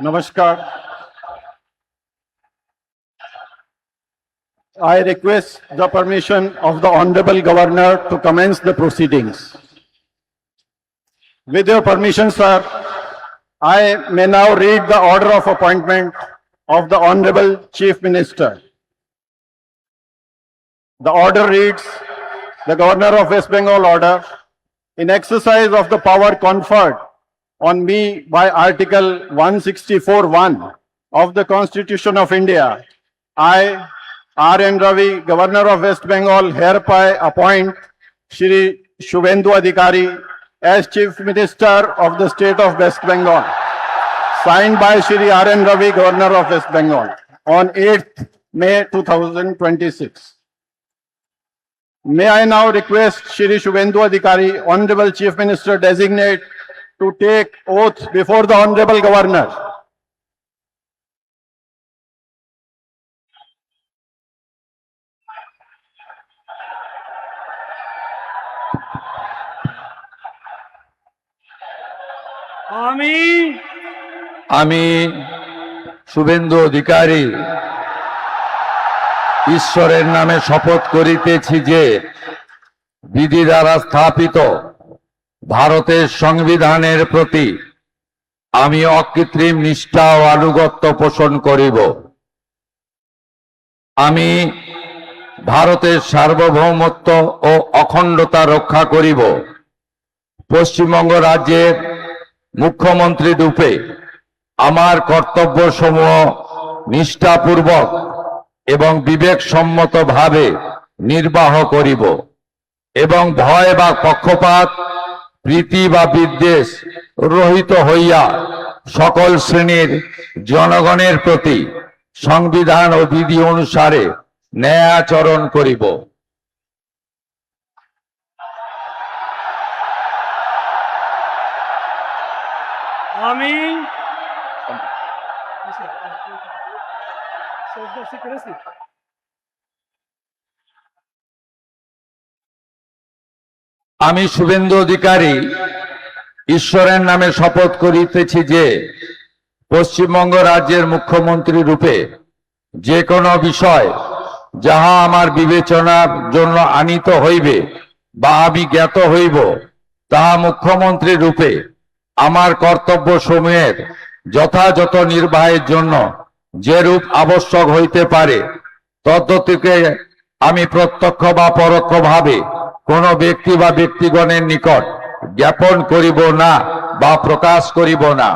Namaskar. I request the permission of the Honorable Governor to commence the proceedings. With your permission, sir, I may now read the order of appointment of the Honorable Chief Minister. The order reads, the Governor of West Bengal order, in exercise of the power conferred on me by Article 164(1) of the Constitution of India, I, R.N. Ravi, Governor of West Bengal, hereby appoint Shri Shubhendu Adhikari as Chief Minister of the State of West Bengal, signed by Shri R.N. Ravi, Governor of West Bengal, on 8th May 2026. May I now request Shri Shubhendu Adhikari, Honorable Chief Minister Designate, to take oath before the Honorable Governor. আমি শুভেন্দু অধিকারী ঈশ্বরের নামে শপথ করিতেছি যে বিধি দ্বারা স্থাপিত ভারতের সংবিধানের প্রতি আমি অকৃত্রিম নিষ্ঠা ও আনুগত্য পোষণ করিব। আমি ভারতের সার্বভৌমত্ব ও অখণ্ডতা রক্ষা করিব। পশ্চিমবঙ্গ রাজ্যের মুখ্যমন্ত্রী রূপে আমার কর্তব্যসমূহ নিষ্ঠাপূর্বক এবং বিবেকসম্মতভাবে নির্বাহ করিব এবং ভয় বা পক্ষপাত, প্রীতি বা বিদ্বেষ রহিত হইয়া সকল শ্রেণীর জনগণের প্রতি সংবিধান ও বিধি অনুসারে ন্যায় আচরণ করিব। আমি শুভেন্দু অধিকারী ঈশ্বরের নামে শপথ করিতেছি যে পশ্চিমবঙ্গ রাজ্যের মুখ্যমন্ত্রী রূপে যে কোনো বিষয় যাহা আমার বিবেচনার জন্য আনিত হইবে বা আমি জ্ঞাত হইব, তাহা মুখ্যমন্ত্রী রূপে আমার কর্তব্য সমূহের যথাযথ নির্বাহের জন্য যেরূপ আবশ্যক হইতে পারে তদ্গতিকে আমি প্রত্যক্ষ বা পরোক্ষভাবে কোন ব্যক্তি বা ব্যক্তিগণের নিকট জ্ঞাপন করিব না বা প্রকাশ করিব না।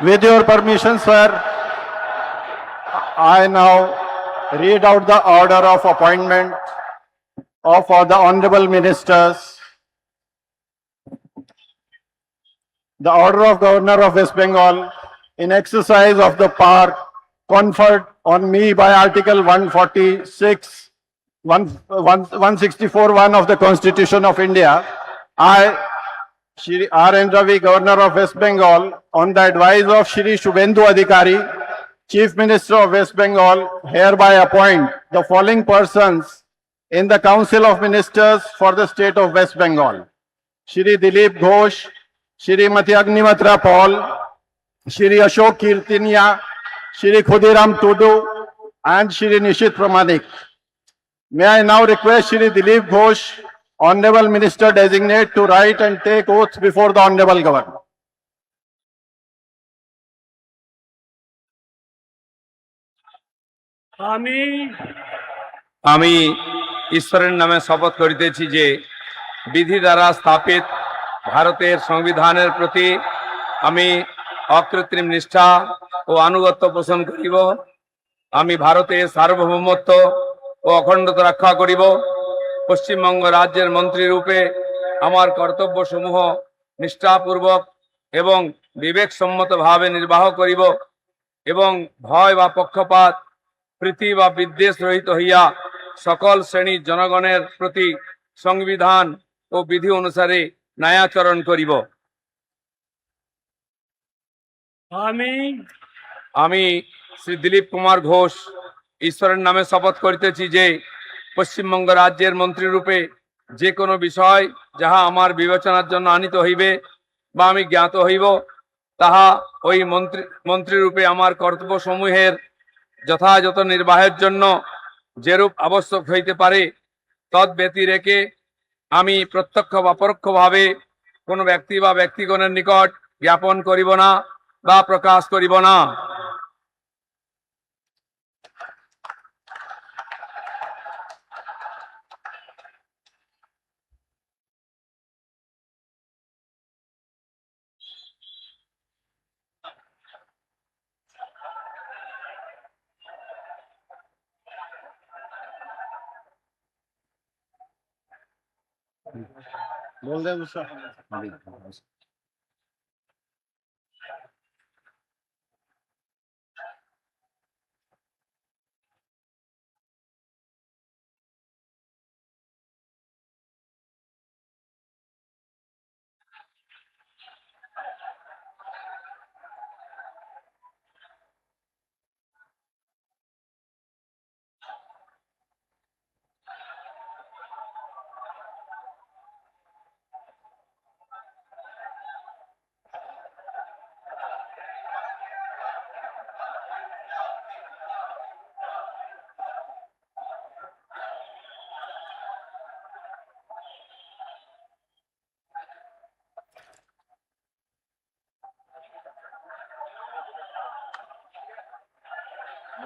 With your permission, sir, I now read out the order of appointment of the honorable ministers the order of Governor of West Bengal in exercise of the power conferred on me by Article 146, 164(1) of the Constitution of India, I, Shri R. N. Ravi, Governor of West Bengal, on the advice of Shri Shubhendu Adhikari, Chief Minister of West Bengal, hereby appoint the following persons in the Council of Ministers for the State of West Bengal: Shri Dilip Ghosh, Shrimati Agnimitra Paul, Shri Ashok Kirtinia, Shri Khudiram Tudu, and Shri Nishit Pramanik. May I now request Shri Dilip Ghosh, Honorable Minister Designate, to write and take oath before the Honorable Governor. আমি ঈশ্বরের নামে শপথ করিতেছি যে বিধি দ্বারা স্থাপিত ভারতের সংবিধানের প্রতি আমি অকৃত্রিম নিষ্ঠা ও আনুগত্য পোষণ করিব। আমি ভারতের সার্বভৌমত্ব ও অখণ্ডতা রক্ষা করিব। পশ্চিমবঙ্গ রাজ্যের মন্ত্রী রূপে আমার কর্তব্যসমূহ নিষ্ঠাপূর্বক এবং বিবেকসম্মতভাবে নির্বাহ করিব এবং ভয় বা পক্ষপাত, প্রীতি বা বিদ্বেষ রহিত হইয়া সকল শ্রেণীর জনগণের প্রতি সংবিধান ও বিধি অনুসারে ন্যায়াচরণ করিব। আমি শ্রী দিলীপ কুমার ঘোষ ঈশ্বরের নামে শপথ করিতেছি যে পশ্চিমবঙ্গ রাজ্যের মন্ত্রী রূপে যে কোনো বিষয় যাহা আমার বিবেচনার জন্য আনিত হইবে বা আমি জ্ঞাত হইব, তাহা ওই মন্ত্রী রূপে আমার কর্তব্যসমূহের যথাযথ নির্বাহের জন্য যেরূপ আবশ্যক হইতে পারে তদ ব্যতিরেকে আমি প্রত্যক্ষ বা পরোক্ষভাবে কোনো ব্যক্তি বা ব্যক্তিগণের নিকট জ্ঞাপন করিব না বা প্রকাশ করিব না। बोल दे उसका।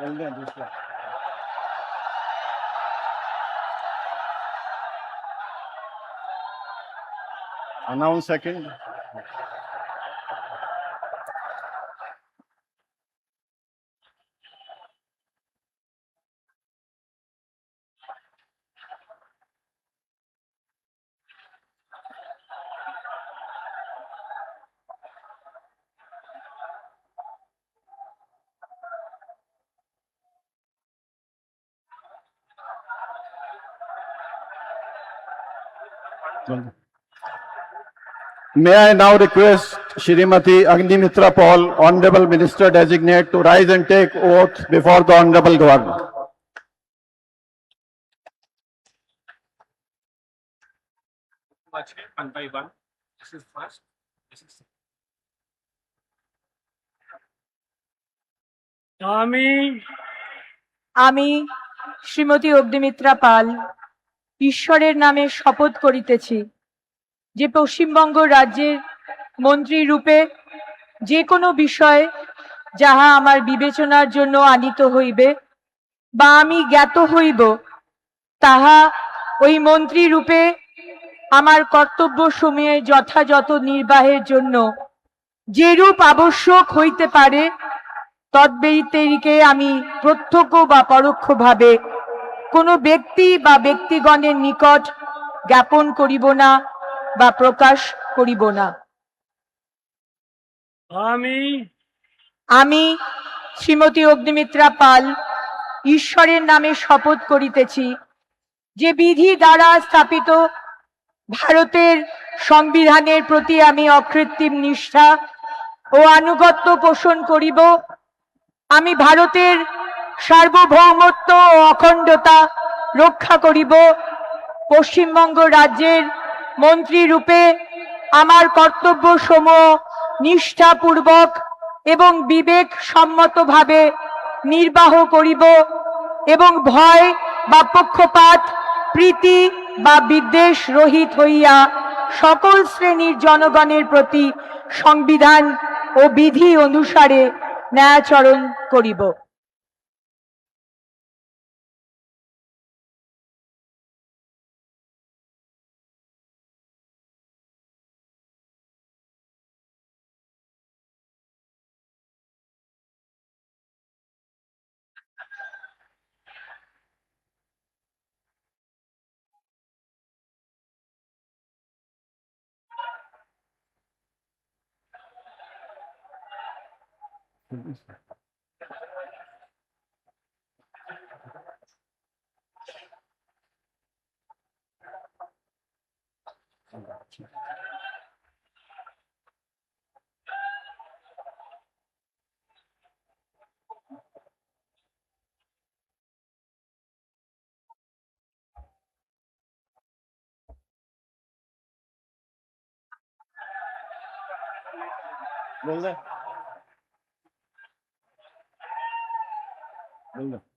बोल दे दूसरा। Announce second. May I now request Shrimati Agnimitra Paul, Honorable Minister Designate, to rise and take oath before the Honorable Governor. One by one. This is first. This is আমি শ্রীমতী অগ্নিমিত্রা পাল ঈশ্বরের নামে শপথ করিতেছি যে পশ্চিমবঙ্গ রাজ্যের মন্ত্রী রূপে যে কোনো বিষয় যাহা আমার বিবেচনার জন্য আনিত হইবে বা আমি জ্ঞাত হইব, তাহা ওই মন্ত্রী রূপে আমার কর্তব্য সমূহের যথাযথ নির্বাহের জন্য যেরূপ আবশ্যক হইতে পারে তদ্ব্যতিরেকে আমি প্রত্যক্ষ বা পরোক্ষভাবে কোনো ব্যক্তি বা ব্যক্তিগণের নিকট জ্ঞাপন করিব না বা প্রকাশ করিব না। আমি আমি শ্রীমতী অগ্নিমিত্রা পাল ঈশ্বরের নামে শপথ করিতেছি যে বিধি দ্বারা স্থাপিত ভারতের সংবিধানের প্রতি আমি অকৃত্রিম নিষ্ঠা ও আনুগত্য পোষণ করিব। আমি ভারতের সার্বভৌমত্ব ও অখণ্ডতা রক্ষা করিব। পশ্চিমবঙ্গ রাজ্যের মন্ত্রী রূপে আমার কর্তব্য সমূহ নিষ্ঠাপূর্বক এবং বিবেক সম্মতভাবে নির্বাহ করিব এবং ভয় বা পক্ষপাত প্রীতি বা বিদ্বেষ রহিত হইয়া সকল শ্রেণীর জনগণের প্রতি সংবিধান ও বিধি অনুসারে ন্যায়াচরণ করিব। बोल दे बोल दे